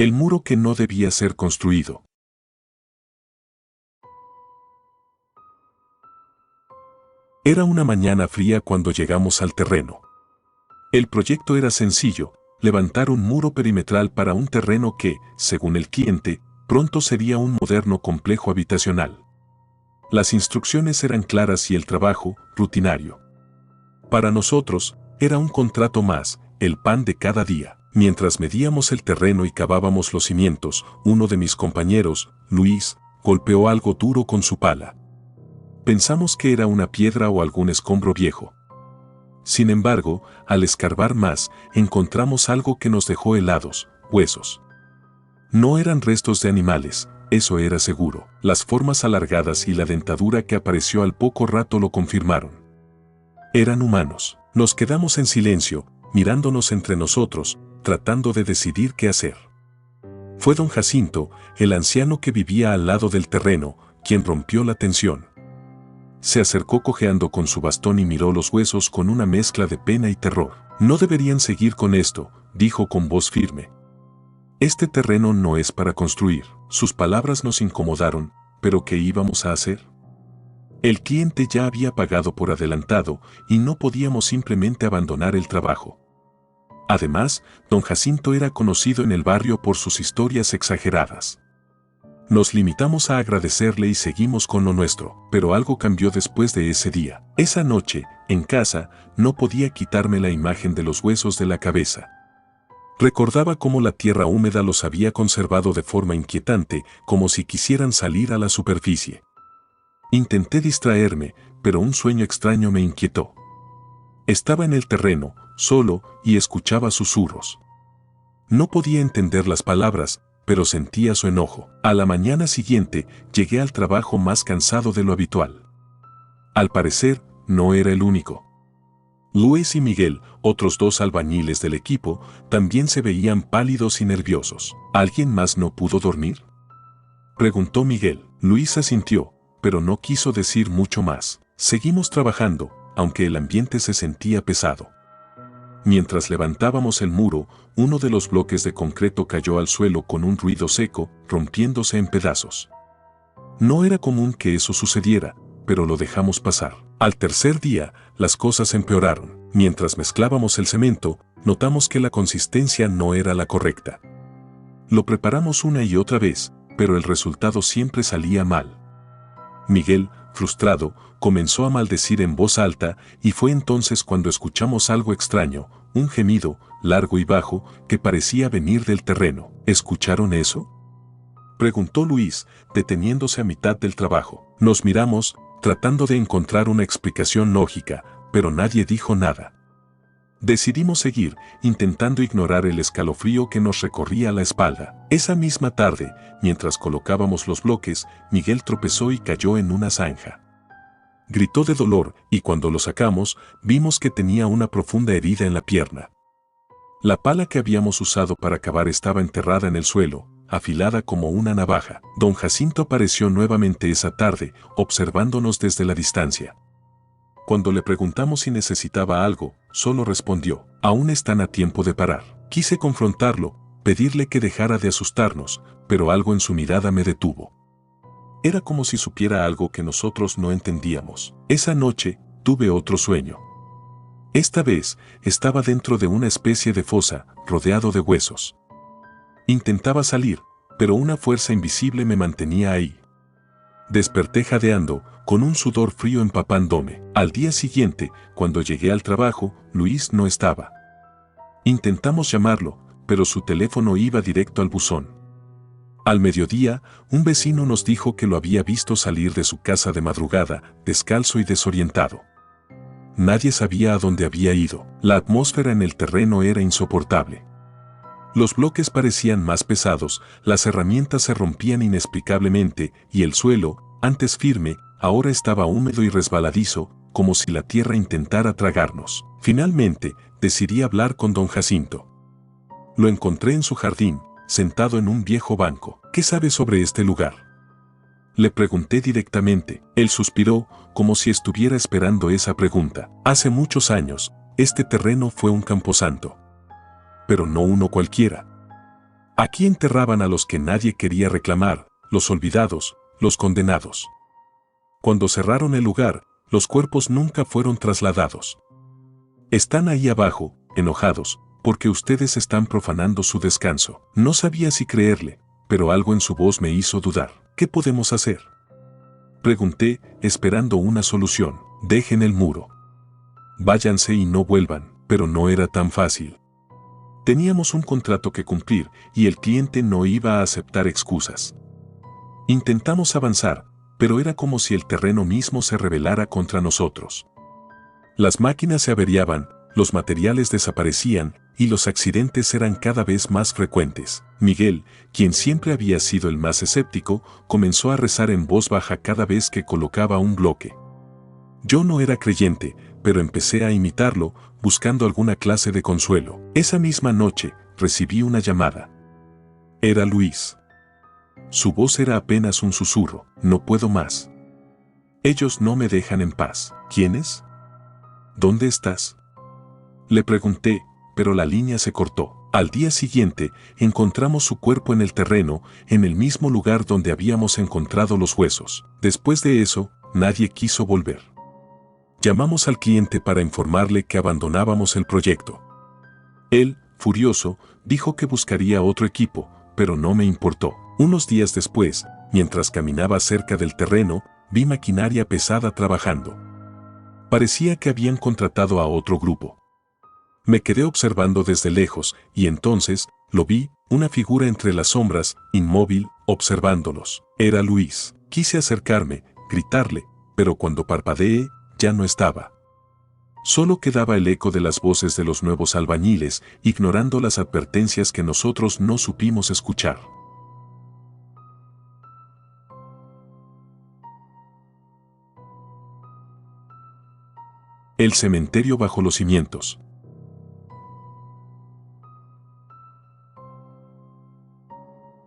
El muro que no debía ser construido. Era una mañana fría cuando llegamos al terreno. El proyecto era sencillo: levantar un muro perimetral para un terreno que, según el cliente, pronto sería un moderno complejo habitacional. Las instrucciones eran claras y el trabajo, rutinario. Para nosotros, era un contrato más, el pan de cada día. Mientras medíamos el terreno y cavábamos los cimientos, uno de mis compañeros, Luis, golpeó algo duro con su pala. Pensamos que era una piedra o algún escombro viejo. Sin embargo, al escarbar más, encontramos algo que nos dejó helados: huesos. No eran restos de animales, eso era seguro. Las formas alargadas y la dentadura que apareció al poco rato lo confirmaron. Eran humanos. Nos quedamos en silencio, mirándonos entre nosotros, tratando de decidir qué hacer. Fue don Jacinto, el anciano que vivía al lado del terreno, quien rompió la tensión. Se acercó cojeando con su bastón y miró los huesos con una mezcla de pena y terror. «No deberían seguir con esto», dijo con voz firme. «Este terreno no es para construir». Sus palabras nos incomodaron, pero ¿qué íbamos a hacer? El cliente ya había pagado por adelantado y no podíamos simplemente abandonar el trabajo. Además, don Jacinto era conocido en el barrio por sus historias exageradas. Nos limitamos a agradecerle y seguimos con lo nuestro, pero algo cambió después de ese día. Esa noche, en casa, no podía quitarme la imagen de los huesos de la cabeza. Recordaba cómo la tierra húmeda los había conservado de forma inquietante, como si quisieran salir a la superficie. Intenté distraerme, pero un sueño extraño me inquietó. Estaba en el terreno, solo, y escuchaba susurros. No podía entender las palabras, pero sentía su enojo. A la mañana siguiente, llegué al trabajo más cansado de lo habitual. Al parecer, no era el único. Luis y Miguel, otros dos albañiles del equipo, también se veían pálidos y nerviosos. ¿Alguien más no pudo dormir?, preguntó Miguel. Luis asintió, pero no quiso decir mucho más. Seguimos trabajando, aunque el ambiente se sentía pesado. Mientras levantábamos el muro, uno de los bloques de concreto cayó al suelo con un ruido seco, rompiéndose en pedazos. No era común que eso sucediera, pero lo dejamos pasar. Al tercer día, las cosas empeoraron. Mientras mezclábamos el cemento, notamos que la consistencia no era la correcta. Lo preparamos una y otra vez, pero el resultado siempre salía mal. Miguel, frustrado, comenzó a maldecir en voz alta, y fue entonces cuando escuchamos algo extraño, un gemido, largo y bajo, que parecía venir del terreno. ¿Escucharon eso?, preguntó Luis, deteniéndose a mitad del trabajo. Nos miramos, tratando de encontrar una explicación lógica, pero nadie dijo nada. Decidimos seguir, intentando ignorar el escalofrío que nos recorría la espalda. Esa misma tarde, mientras colocábamos los bloques, Miguel tropezó y cayó en una zanja. Gritó de dolor, y cuando lo sacamos, vimos que tenía una profunda herida en la pierna. La pala que habíamos usado para cavar estaba enterrada en el suelo, afilada como una navaja. Don Jacinto apareció nuevamente esa tarde, observándonos desde la distancia. Cuando le preguntamos si necesitaba algo, solo respondió: «Aún están a tiempo de parar». Quise confrontarlo, pedirle que dejara de asustarnos, pero algo en su mirada me detuvo. Era como si supiera algo que nosotros no entendíamos. Esa noche, tuve otro sueño. Esta vez, estaba dentro de una especie de fosa, rodeado de huesos. Intentaba salir, pero una fuerza invisible me mantenía ahí. Desperté jadeando, con un sudor frío empapándome. Al día siguiente, cuando llegué al trabajo, Luis no estaba. Intentamos llamarlo, pero su teléfono iba directo al buzón. Al mediodía, un vecino nos dijo que lo había visto salir de su casa de madrugada, descalzo y desorientado. Nadie sabía a dónde había ido. La atmósfera en el terreno era insoportable. Los bloques parecían más pesados, las herramientas se rompían inexplicablemente, y el suelo, antes firme, ahora estaba húmedo y resbaladizo, como si la tierra intentara tragarnos. Finalmente, decidí hablar con don Jacinto. Lo encontré en su jardín, sentado en un viejo banco. ¿Qué sabe sobre este lugar?, le pregunté directamente. Él suspiró, como si estuviera esperando esa pregunta. Hace muchos años, este terreno fue un camposanto. Pero no uno cualquiera. Aquí enterraban a los que nadie quería reclamar, los olvidados, los condenados. Cuando cerraron el lugar, los cuerpos nunca fueron trasladados. Están ahí abajo, enojados, porque ustedes están profanando su descanso. No sabía si creerle, pero algo en su voz me hizo dudar. ¿Qué podemos hacer? Pregunté, esperando una solución. Dejen el muro. Váyanse y no vuelvan, pero no era tan fácil. Teníamos un contrato que cumplir y el cliente no iba a aceptar excusas. Intentamos avanzar, pero era como si el terreno mismo se rebelara contra nosotros. Las máquinas se averiaban, los materiales desaparecían y los accidentes eran cada vez más frecuentes. Miguel, quien siempre había sido el más escéptico, comenzó a rezar en voz baja cada vez que colocaba un bloque. Yo no era creyente, pero empecé a imitarlo, buscando alguna clase de consuelo. Esa misma noche, recibí una llamada. Era Luis. Su voz era apenas un susurro. No puedo más. Ellos no me dejan en paz. ¿Quiénes? ¿Dónde estás? Le pregunté, pero la línea se cortó. Al día siguiente, encontramos su cuerpo en el terreno, en el mismo lugar donde habíamos encontrado los huesos. Después de eso, nadie quiso volver. Llamamos al cliente para informarle que abandonábamos el proyecto. Él, furioso, dijo que buscaría otro equipo, pero no me importó. Unos días después, mientras caminaba cerca del terreno, vi maquinaria pesada trabajando. Parecía que habían contratado a otro grupo. Me quedé observando desde lejos y entonces lo vi, una figura entre las sombras, inmóvil, observándolos. Era Luis. Quise acercarme, gritarle, pero cuando parpadeé, ya no estaba. Solo quedaba el eco de las voces de los nuevos albañiles, ignorando las advertencias que nosotros no supimos escuchar. El cementerio bajo los cimientos.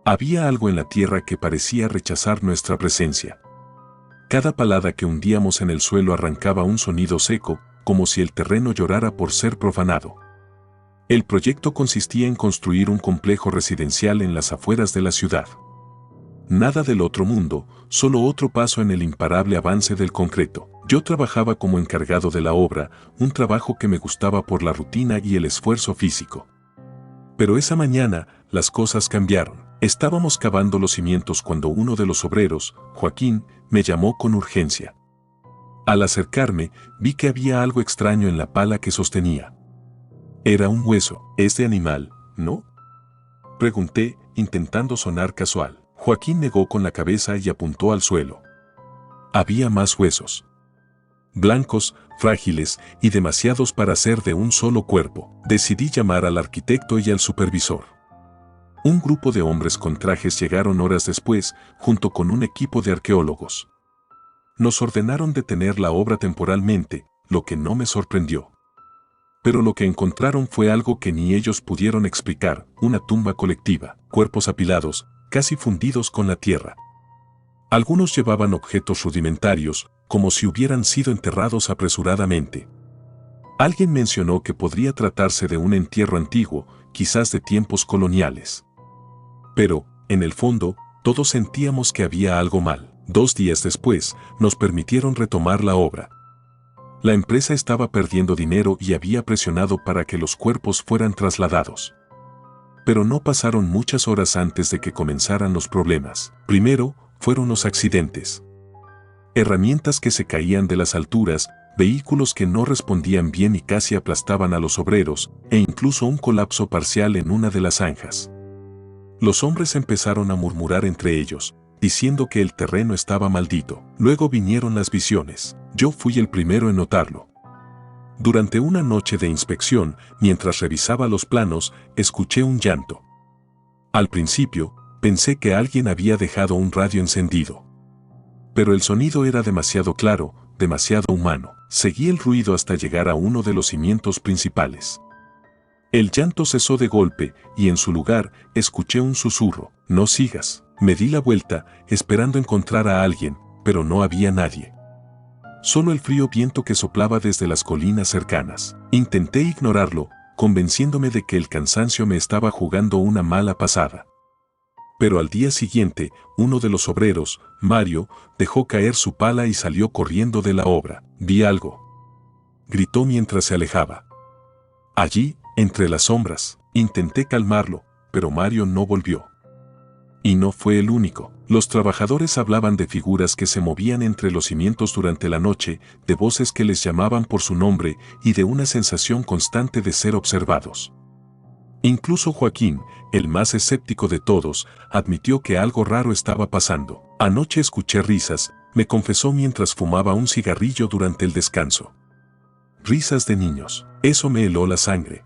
Había algo en la tierra que parecía rechazar nuestra presencia. Cada palada que hundíamos en el suelo arrancaba un sonido seco, como si el terreno llorara por ser profanado. El proyecto consistía en construir un complejo residencial en las afueras de la ciudad. Nada del otro mundo, solo otro paso en el imparable avance del concreto. Yo trabajaba como encargado de la obra, un trabajo que me gustaba por la rutina y el esfuerzo físico. Pero esa mañana, las cosas cambiaron. Estábamos cavando los cimientos cuando uno de los obreros, Joaquín, me llamó con urgencia. Al acercarme, vi que había algo extraño en la pala que sostenía. Era un hueso. ¿Es de animal, no? Pregunté, intentando sonar casual. Joaquín negó con la cabeza y apuntó al suelo. Había más huesos. Blancos, frágiles y demasiados para ser de un solo cuerpo. Decidí llamar al arquitecto y al supervisor. Un grupo de hombres con trajes llegaron horas después, junto con un equipo de arqueólogos. Nos ordenaron detener la obra temporalmente, lo que no me sorprendió. Pero lo que encontraron fue algo que ni ellos pudieron explicar, una tumba colectiva, cuerpos apilados, casi fundidos con la tierra. Algunos llevaban objetos rudimentarios, como si hubieran sido enterrados apresuradamente. Alguien mencionó que podría tratarse de un entierro antiguo, quizás de tiempos coloniales. Pero, en el fondo, todos sentíamos que había algo mal. 2 días después, nos permitieron retomar la obra. La empresa estaba perdiendo dinero y había presionado para que los cuerpos fueran trasladados. Pero no pasaron muchas horas antes de que comenzaran los problemas. Primero, fueron los accidentes. Herramientas que se caían de las alturas, vehículos que no respondían bien y casi aplastaban a los obreros, e incluso un colapso parcial en una de las zanjas. Los hombres empezaron a murmurar entre ellos, diciendo que el terreno estaba maldito. Luego vinieron las visiones. Yo fui el primero en notarlo. Durante una noche de inspección, mientras revisaba los planos, escuché un llanto. Al principio, pensé que alguien había dejado un radio encendido. Pero el sonido era demasiado claro, demasiado humano. Seguí el ruido hasta llegar a uno de los cimientos principales. El llanto cesó de golpe y en su lugar escuché un susurro. No sigas. Me di la vuelta, esperando encontrar a alguien, pero no había nadie. Solo el frío viento que soplaba desde las colinas cercanas. Intenté ignorarlo, convenciéndome de que el cansancio me estaba jugando una mala pasada. Pero al día siguiente, uno de los obreros, Mario, dejó caer su pala y salió corriendo de la obra. «Vi algo», gritó mientras se alejaba. Allí, entre las sombras, intenté calmarlo, pero Mario no volvió. Y no fue el único. Los trabajadores hablaban de figuras que se movían entre los cimientos durante la noche, de voces que les llamaban por su nombre y de una sensación constante de ser observados. Incluso Joaquín, el más escéptico de todos, admitió que algo raro estaba pasando. «Anoche escuché risas», me confesó mientras fumaba un cigarrillo durante el descanso. Risas de niños. Eso me heló la sangre.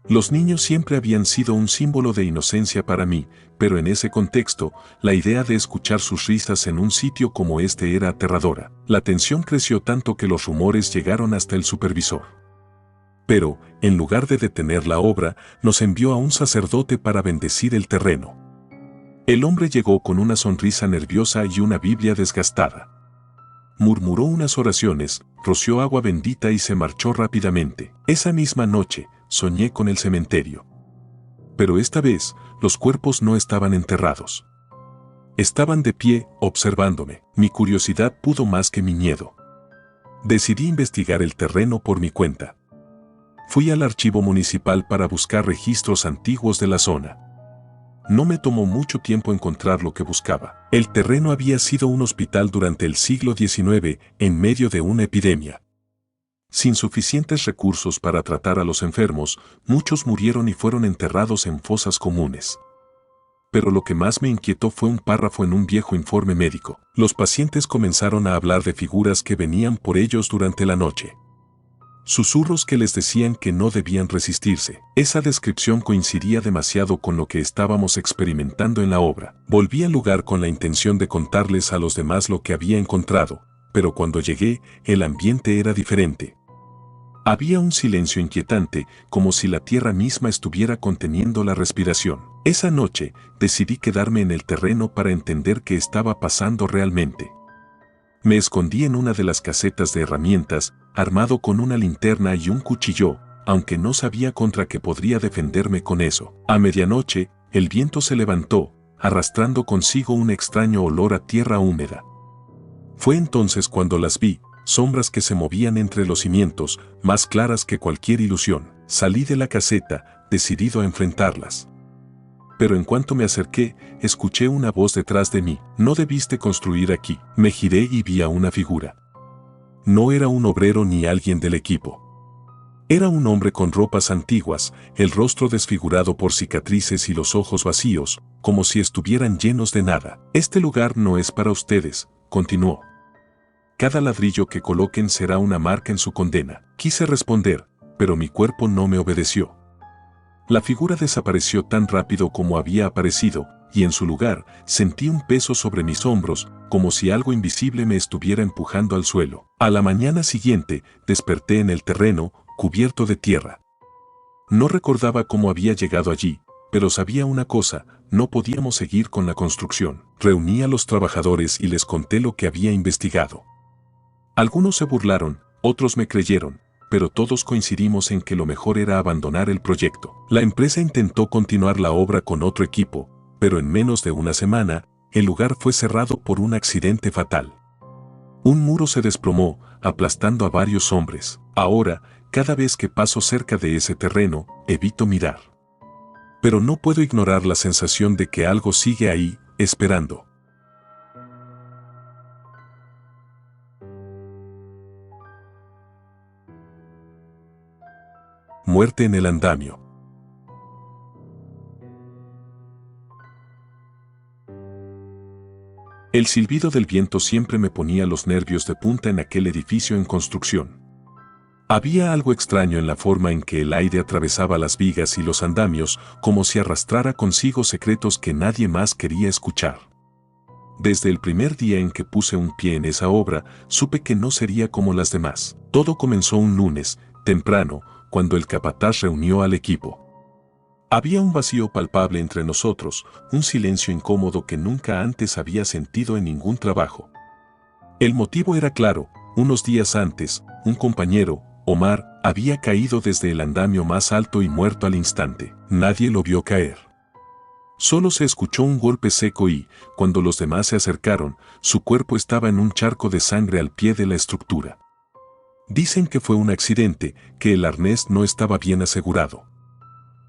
Los niños siempre habían sido un símbolo de inocencia para mí, pero en ese contexto, la idea de escuchar sus risas en un sitio como este era aterradora. La tensión creció tanto que los rumores llegaron hasta el supervisor. Pero, en lugar de detener la obra, nos envió a un sacerdote para bendecir el terreno. El hombre llegó con una sonrisa nerviosa y una Biblia desgastada. Murmuró unas oraciones, roció agua bendita y se marchó rápidamente. Esa misma noche, soñé con el cementerio. Pero esta vez, los cuerpos no estaban enterrados. Estaban de pie, observándome. Mi curiosidad pudo más que mi miedo. Decidí investigar el terreno por mi cuenta. Fui al archivo municipal para buscar registros antiguos de la zona. No me tomó mucho tiempo encontrar lo que buscaba. El terreno había sido un hospital durante el siglo XIX, en medio de una epidemia. Sin suficientes recursos para tratar a los enfermos, muchos murieron y fueron enterrados en fosas comunes. Pero lo que más me inquietó fue un párrafo en un viejo informe médico. Los pacientes comenzaron a hablar de figuras que venían por ellos durante la noche. Susurros que les decían que no debían resistirse. Esa descripción coincidía demasiado con lo que estábamos experimentando en la obra. Volví al lugar con la intención de contarles a los demás lo que había encontrado, pero cuando llegué, el ambiente era diferente. Había un silencio inquietante, como si la tierra misma estuviera conteniendo la respiración. Esa noche, decidí quedarme en el terreno para entender qué estaba pasando realmente. Me escondí en una de las casetas de herramientas, armado con una linterna y un cuchillo, aunque no sabía contra qué podría defenderme con eso. A medianoche, el viento se levantó, arrastrando consigo un extraño olor a tierra húmeda. Fue entonces cuando las vi, sombras que se movían entre los cimientos, más claras que cualquier ilusión. Salí de la caseta, decidido a enfrentarlas. Pero en cuanto me acerqué, escuché una voz detrás de mí. «No debiste construir aquí». Me giré y vi a una figura. No era un obrero ni alguien del equipo. Era un hombre con ropas antiguas, el rostro desfigurado por cicatrices y los ojos vacíos, como si estuvieran llenos de nada. «Este lugar no es para ustedes», continuó. «Cada ladrillo que coloquen será una marca en su condena». Quise responder, pero mi cuerpo no me obedeció. La figura desapareció tan rápido como había aparecido, y en su lugar sentí un peso sobre mis hombros, como si algo invisible me estuviera empujando al suelo. A la mañana siguiente, desperté en el terreno, cubierto de tierra. No recordaba cómo había llegado allí, pero sabía una cosa: no podíamos seguir con la construcción. Reuní a los trabajadores y les conté lo que había investigado. Algunos se burlaron, otros me creyeron, pero todos coincidimos en que lo mejor era abandonar el proyecto. La empresa intentó continuar la obra con otro equipo, pero en menos de una semana, el lugar fue cerrado por un accidente fatal. Un muro se desplomó, aplastando a varios hombres. Ahora, cada vez que paso cerca de ese terreno, evito mirar. Pero no puedo ignorar la sensación de que algo sigue ahí, esperando. Muerte en el andamio. El silbido del viento siempre me ponía los nervios de punta en aquel edificio en construcción. Había algo extraño en la forma en que el aire atravesaba las vigas y los andamios, como si arrastrara consigo secretos que nadie más quería escuchar. Desde el primer día en que puse un pie en esa obra, supe que no sería como las demás. Todo comenzó un lunes, temprano, cuando el capataz reunió al equipo. Había un vacío palpable entre nosotros, un silencio incómodo que nunca antes había sentido en ningún trabajo. El motivo era claro: unos días antes, un compañero, Omar había caído desde el andamio más alto y muerto al instante. Nadie lo vio caer. Solo se escuchó un golpe seco y, cuando los demás se acercaron, su cuerpo estaba en un charco de sangre al pie de la estructura. Dicen que fue un accidente, que el arnés no estaba bien asegurado.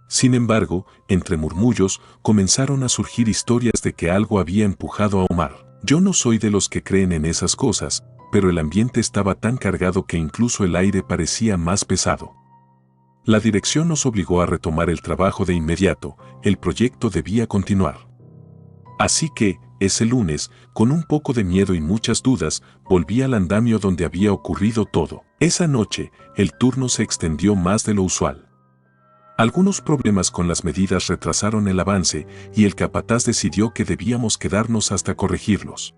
Sin embargo, entre murmullos, comenzaron a surgir historias de que algo había empujado a Omar. Yo no soy de los que creen en esas cosas, pero el ambiente estaba tan cargado que incluso el aire parecía más pesado. La dirección nos obligó a retomar el trabajo de inmediato, el proyecto debía continuar. Así que, ese lunes, con un poco de miedo y muchas dudas, volví al andamio donde había ocurrido todo. Esa noche, el turno se extendió más de lo usual. Algunos problemas con las medidas retrasaron el avance y el capataz decidió que debíamos quedarnos hasta corregirlos.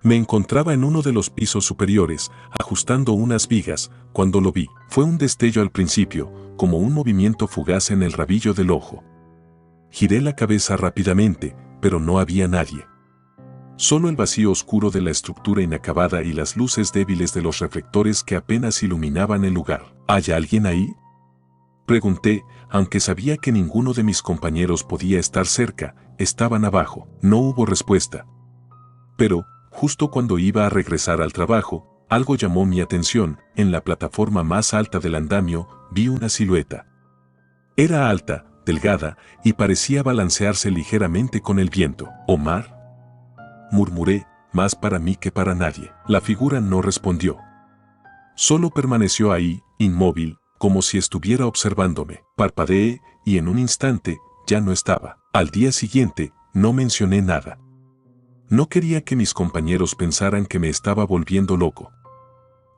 Me encontraba en uno de los pisos superiores, ajustando unas vigas, cuando lo vi. Fue un destello al principio, como un movimiento fugaz en el rabillo del ojo. Giré la cabeza rápidamente, pero no había nadie. Solo el vacío oscuro de la estructura inacabada y las luces débiles de los reflectores que apenas iluminaban el lugar. ¿Hay alguien ahí?, pregunté, aunque sabía que ninguno de mis compañeros podía estar cerca, estaban abajo. No hubo respuesta. Pero, justo cuando iba a regresar al trabajo, algo llamó mi atención. En la plataforma más alta del andamio, vi una silueta. Era alta, delgada, y parecía balancearse ligeramente con el viento. ¿Omar?, murmuré, más para mí que para nadie. La figura no respondió. Solo permaneció ahí, inmóvil, como si estuviera observándome. Parpadeé, y en un instante, ya no estaba. Al día siguiente, no mencioné nada. No quería que mis compañeros pensaran que me estaba volviendo loco.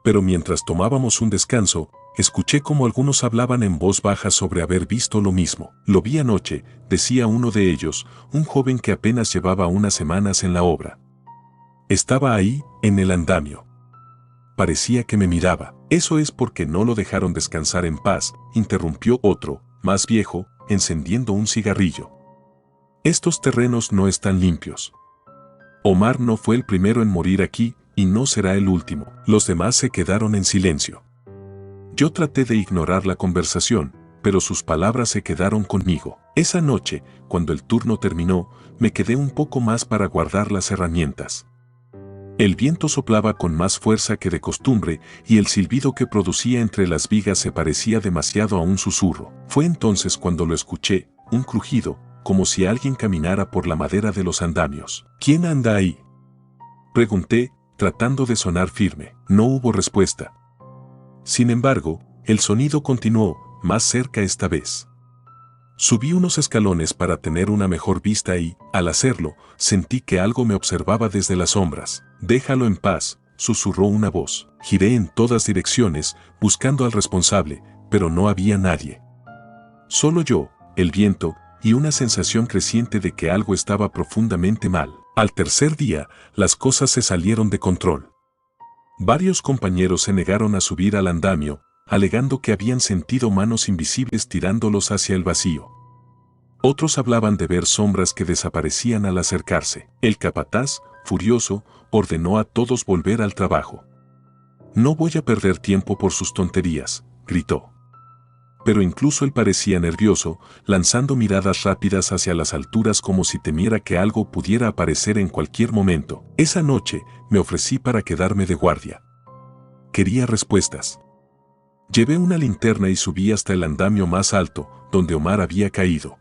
Pero mientras tomábamos un descanso, escuché como algunos hablaban en voz baja sobre haber visto lo mismo. Lo vi anoche, decía uno de ellos, un joven que apenas llevaba unas semanas en la obra. Estaba ahí, en el andamio. Parecía que me miraba. Eso es porque no lo dejaron descansar en paz, interrumpió otro, más viejo, encendiendo un cigarrillo. Estos terrenos no están limpios. Omar no fue el primero en morir aquí, y no será el último. Los demás se quedaron en silencio. Yo traté de ignorar la conversación, pero sus palabras se quedaron conmigo. Esa noche, cuando el turno terminó, me quedé un poco más para guardar las herramientas. El viento soplaba con más fuerza que de costumbre y el silbido que producía entre las vigas se parecía demasiado a un susurro. Fue entonces cuando lo escuché, un crujido, como si alguien caminara por la madera de los andamios. ¿Quién anda ahí?, pregunté, tratando de sonar firme. No hubo respuesta. Sin embargo, el sonido continuó, más cerca esta vez. Subí unos escalones para tener una mejor vista y, al hacerlo, sentí que algo me observaba desde las sombras. «Déjalo en paz», susurró una voz. Giré en todas direcciones, buscando al responsable, pero no había nadie. Solo yo, el viento, y una sensación creciente de que algo estaba profundamente mal. Al tercer día, las cosas se salieron de control. Varios compañeros se negaron a subir al andamio, alegando que habían sentido manos invisibles tirándolos hacia el vacío. Otros hablaban de ver sombras que desaparecían al acercarse. El capataz, furioso, ordenó a todos volver al trabajo. «No voy a perder tiempo por sus tonterías», gritó. Pero incluso él parecía nervioso, lanzando miradas rápidas hacia las alturas como si temiera que algo pudiera aparecer en cualquier momento. Esa noche, me ofrecí para quedarme de guardia. Quería respuestas. Llevé una linterna y subí hasta el andamio más alto, donde Omar había caído.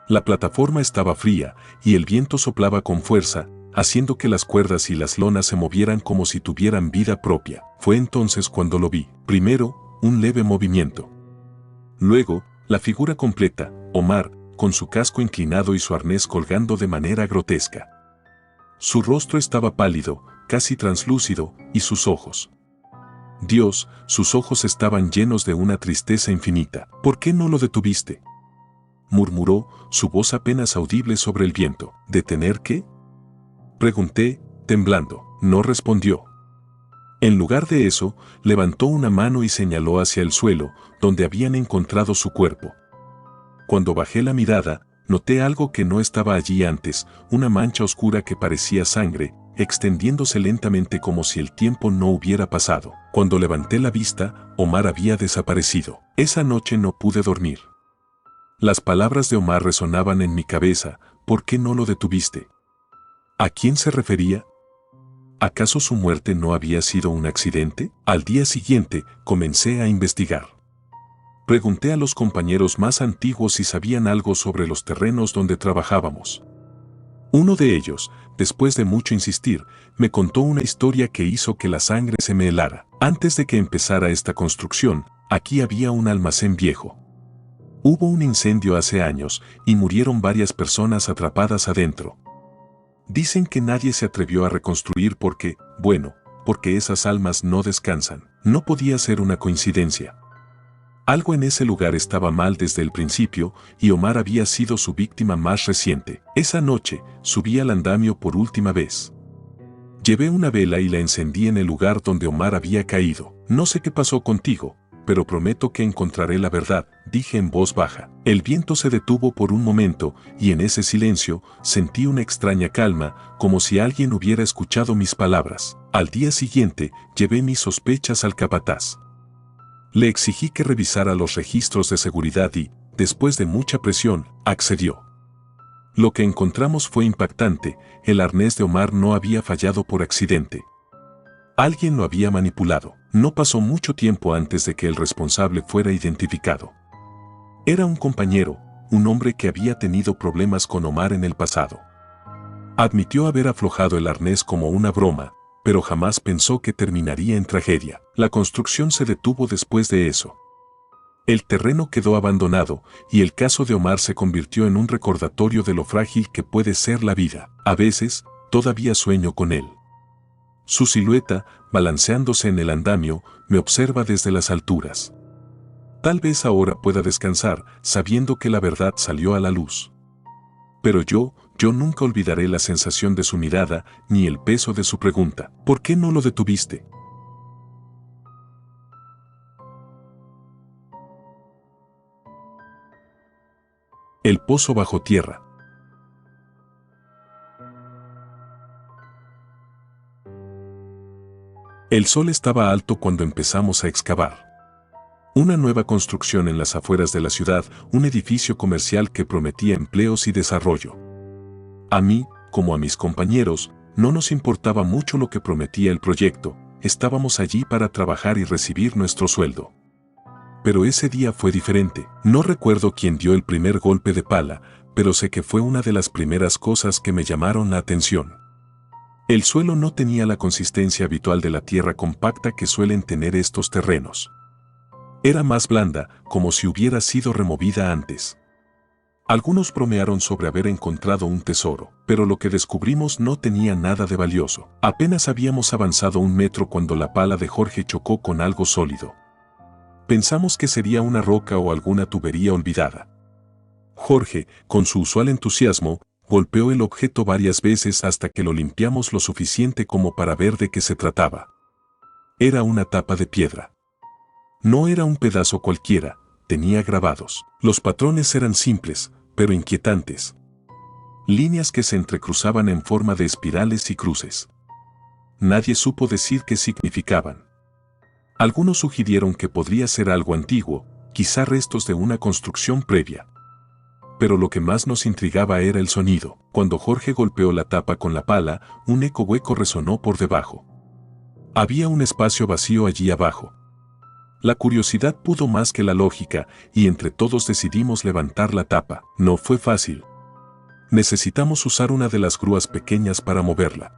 La plataforma estaba fría, y el viento soplaba con fuerza, haciendo que las cuerdas y las lonas se movieran como si tuvieran vida propia. Fue entonces cuando lo vi. Primero, un leve movimiento. Luego, la figura completa, Omar, con su casco inclinado y su arnés colgando de manera grotesca. Su rostro estaba pálido, casi translúcido, y sus ojos. Dios, sus ojos estaban llenos de una tristeza infinita. «¿Por qué no lo detuviste?», murmuró, su voz apenas audible sobre el viento. «¿Detener qué?», pregunté, temblando. No respondió. En lugar de eso, levantó una mano y señaló hacia el suelo, donde habían encontrado su cuerpo. Cuando bajé la mirada, noté algo que no estaba allí antes, una mancha oscura que parecía sangre, extendiéndose lentamente como si el tiempo no hubiera pasado. Cuando levanté la vista, Omar había desaparecido. Esa noche no pude dormir. Las palabras de Omar resonaban en mi cabeza. ¿Por qué no lo detuviste? ¿A quién se refería? ¿Acaso su muerte no había sido un accidente? Al día siguiente, comencé a investigar. Pregunté a los compañeros más antiguos si sabían algo sobre los terrenos donde trabajábamos. Uno de ellos, después de mucho insistir, me contó una historia que hizo que la sangre se me helara. Antes de que empezara esta construcción, aquí había un almacén viejo. Hubo un incendio hace años y murieron varias personas atrapadas adentro. Dicen que nadie se atrevió a reconstruir porque esas almas no descansan. No podía ser una coincidencia. Algo en ese lugar estaba mal desde el principio y Omar había sido su víctima más reciente. Esa noche, subí al andamio por última vez. Llevé una vela y la encendí en el lugar donde Omar había caído. No sé qué pasó contigo, pero prometo que encontraré la verdad, dije en voz baja. El viento se detuvo por un momento y en ese silencio sentí una extraña calma, como si alguien hubiera escuchado mis palabras. Al día siguiente, llevé mis sospechas al capataz. Le exigí que revisara los registros de seguridad y, después de mucha presión, accedió. Lo que encontramos fue impactante, el arnés de Omar no había fallado por accidente. Alguien lo había manipulado. No pasó mucho tiempo antes de que el responsable fuera identificado. Era un compañero, un hombre que había tenido problemas con Omar en el pasado. Admitió haber aflojado el arnés como una broma, pero jamás pensó que terminaría en tragedia. La construcción se detuvo después de eso. El terreno quedó abandonado y el caso de Omar se convirtió en un recordatorio de lo frágil que puede ser la vida. A veces, todavía sueño con él. Su silueta, balanceándose en el andamio, me observa desde las alturas. Tal vez ahora pueda descansar, sabiendo que la verdad salió a la luz. Pero yo nunca olvidaré la sensación de su mirada, ni el peso de su pregunta. ¿Por qué no lo detuviste? El pozo bajo tierra. El sol estaba alto cuando empezamos a excavar. Una nueva construcción en las afueras de la ciudad, un edificio comercial que prometía empleos y desarrollo. A mí, como a mis compañeros, no nos importaba mucho lo que prometía el proyecto, estábamos allí para trabajar y recibir nuestro sueldo. Pero ese día fue diferente. No recuerdo quién dio el primer golpe de pala, pero sé que fue una de las primeras cosas que me llamaron la atención. El suelo no tenía la consistencia habitual de la tierra compacta que suelen tener estos terrenos. Era más blanda, como si hubiera sido removida antes. Algunos bromearon sobre haber encontrado un tesoro, pero lo que descubrimos no tenía nada de valioso. Apenas habíamos avanzado 1 metro cuando la pala de Jorge chocó con algo sólido. Pensamos que sería una roca o alguna tubería olvidada. Jorge, con su usual entusiasmo, golpeó el objeto varias veces hasta que lo limpiamos lo suficiente como para ver de qué se trataba. Era una tapa de piedra. No era un pedazo cualquiera, tenía grabados. Los patrones eran simples, pero inquietantes. Líneas que se entrecruzaban en forma de espirales y cruces. Nadie supo decir qué significaban. Algunos sugirieron que podría ser algo antiguo, quizá restos de una construcción previa. Pero lo que más nos intrigaba era el sonido. Cuando Jorge golpeó la tapa con la pala, un eco hueco resonó por debajo. Había un espacio vacío allí abajo. La curiosidad pudo más que la lógica, y entre todos decidimos levantar la tapa. No fue fácil. Necesitamos usar una de las grúas pequeñas para moverla.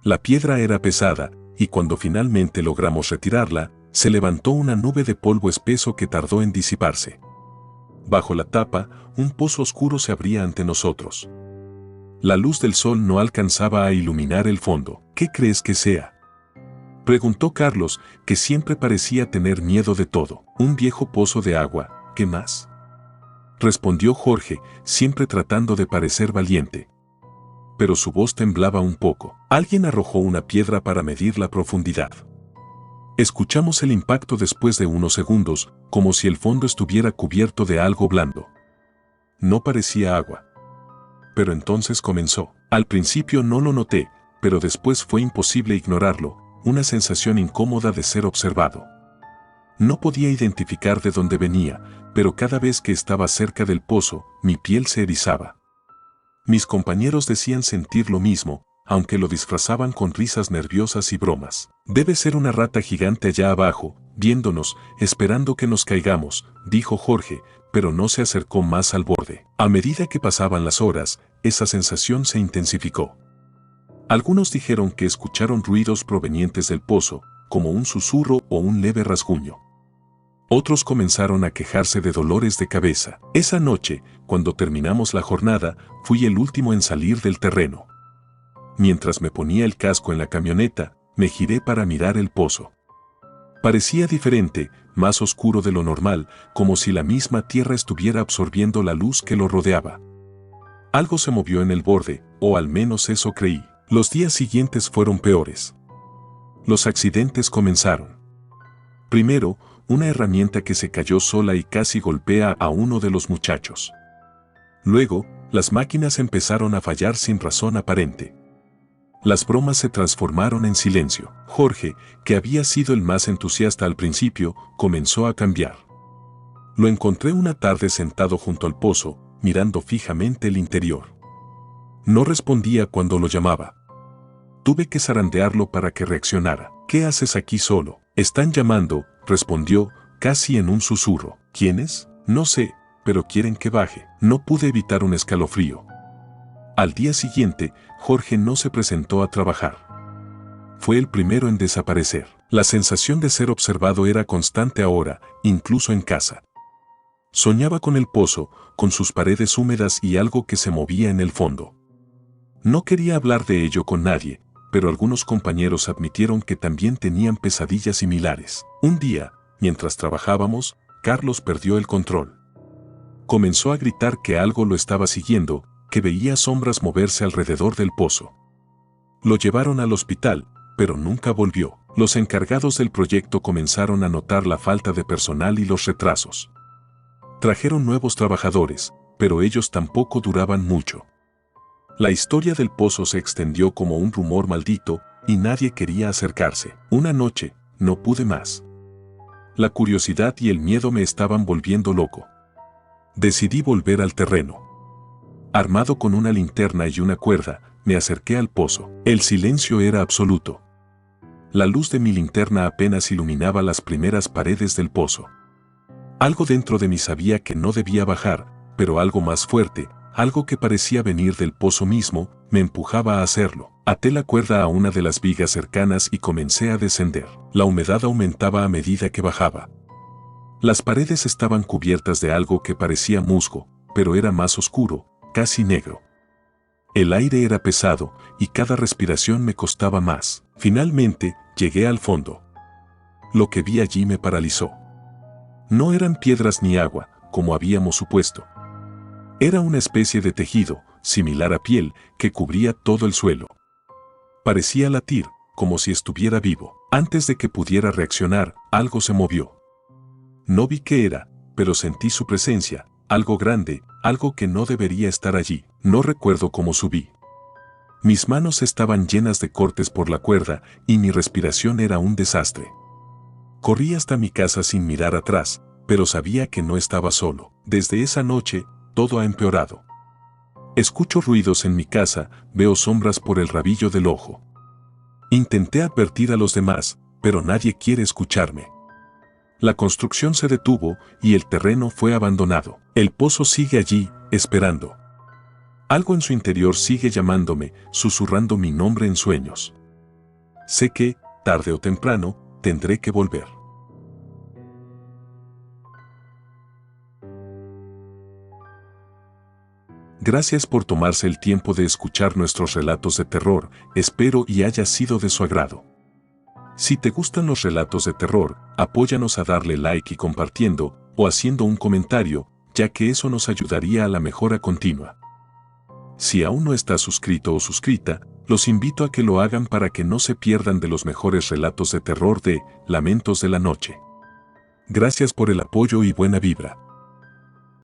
La piedra era pesada, y cuando finalmente logramos retirarla, se levantó una nube de polvo espeso que tardó en disiparse. Bajo la tapa, un pozo oscuro se abría ante nosotros. La luz del sol no alcanzaba a iluminar el fondo. ¿Qué crees que sea?, preguntó Carlos, que siempre parecía tener miedo de todo. Un viejo pozo de agua, ¿qué más?, respondió Jorge, siempre tratando de parecer valiente. Pero su voz temblaba un poco. Alguien arrojó una piedra para medir la profundidad. Escuchamos el impacto después de unos segundos, como si el fondo estuviera cubierto de algo blando. No parecía agua. Pero entonces comenzó. Al principio no lo noté, pero después fue imposible ignorarlo, una sensación incómoda de ser observado. No podía identificar de dónde venía, pero cada vez que estaba cerca del pozo, mi piel se erizaba. Mis compañeros decían sentir lo mismo, aunque lo disfrazaban con risas nerviosas y bromas. «Debe ser una rata gigante allá abajo, viéndonos, esperando que nos caigamos», dijo Jorge, pero no se acercó más al borde. A medida que pasaban las horas, esa sensación se intensificó. Algunos dijeron que escucharon ruidos provenientes del pozo, como un susurro o un leve rasguño. Otros comenzaron a quejarse de dolores de cabeza. Esa noche, cuando terminamos la jornada, fui el último en salir del terreno. Mientras me ponía el casco en la camioneta, me giré para mirar el pozo. Parecía diferente, más oscuro de lo normal, como si la misma tierra estuviera absorbiendo la luz que lo rodeaba. Algo se movió en el borde, o al menos eso creí. Los días siguientes fueron peores. Los accidentes comenzaron. Primero, una herramienta que se cayó sola y casi golpea a uno de los muchachos. Luego, las máquinas empezaron a fallar sin razón aparente. Las bromas se transformaron en silencio. Jorge, que había sido el más entusiasta al principio, comenzó a cambiar. Lo encontré una tarde sentado junto al pozo, mirando fijamente el interior. No respondía cuando lo llamaba. Tuve que zarandearlo para que reaccionara. «¿Qué haces aquí solo?» «Están llamando», respondió, casi en un susurro. «¿Quiénes?» «No sé, pero quieren que baje». No pude evitar un escalofrío. Al día siguiente, Jorge no se presentó a trabajar. Fue el primero en desaparecer. La sensación de ser observado era constante ahora, incluso en casa. Soñaba con el pozo, con sus paredes húmedas y algo que se movía en el fondo. No quería hablar de ello con nadie, pero algunos compañeros admitieron que también tenían pesadillas similares. Un día, mientras trabajábamos, Carlos perdió el control. Comenzó a gritar que algo lo estaba siguiendo, que veía sombras moverse alrededor del pozo. Lo llevaron al hospital, pero nunca volvió. Los encargados del proyecto comenzaron a notar la falta de personal y los retrasos. Trajeron nuevos trabajadores, pero ellos tampoco duraban mucho. La historia del pozo se extendió como un rumor maldito y nadie quería acercarse. Una noche, no pude más. La curiosidad y el miedo me estaban volviendo loco. Decidí volver al terreno. Armado con una linterna y una cuerda, me acerqué al pozo. El silencio era absoluto. La luz de mi linterna apenas iluminaba las primeras paredes del pozo. Algo dentro de mí sabía que no debía bajar, pero algo más fuerte, algo que parecía venir del pozo mismo, me empujaba a hacerlo. Até la cuerda a una de las vigas cercanas y comencé a descender. La humedad aumentaba a medida que bajaba. Las paredes estaban cubiertas de algo que parecía musgo, pero era más oscuro, casi negro. El aire era pesado y cada respiración me costaba más. Finalmente, llegué al fondo. Lo que vi allí me paralizó. No eran piedras ni agua, como habíamos supuesto. Era una especie de tejido, similar a piel, que cubría todo el suelo. Parecía latir, como si estuviera vivo. Antes de que pudiera reaccionar, algo se movió. No vi qué era, pero sentí su presencia, algo grande, algo que no debería estar allí. No recuerdo cómo subí. Mis manos estaban llenas de cortes por la cuerda y mi respiración era un desastre. Corrí hasta mi casa sin mirar atrás, pero sabía que no estaba solo. Desde esa noche, todo ha empeorado. Escucho ruidos en mi casa, veo sombras por el rabillo del ojo. Intenté advertir a los demás, pero nadie quiere escucharme. La construcción se detuvo y el terreno fue abandonado. El pozo sigue allí, esperando. Algo en su interior sigue llamándome, susurrando mi nombre en sueños. Sé que, tarde o temprano, tendré que volver. Gracias por tomarse el tiempo de escuchar nuestros relatos de terror, espero y haya sido de su agrado. Si te gustan los relatos de terror, apóyanos a darle like y compartiendo, o haciendo un comentario, ya que eso nos ayudaría a la mejora continua. Si aún no estás suscrito o suscrita, los invito a que lo hagan para que no se pierdan de los mejores relatos de terror de Lamentos de la Noche. Gracias por el apoyo y buena vibra.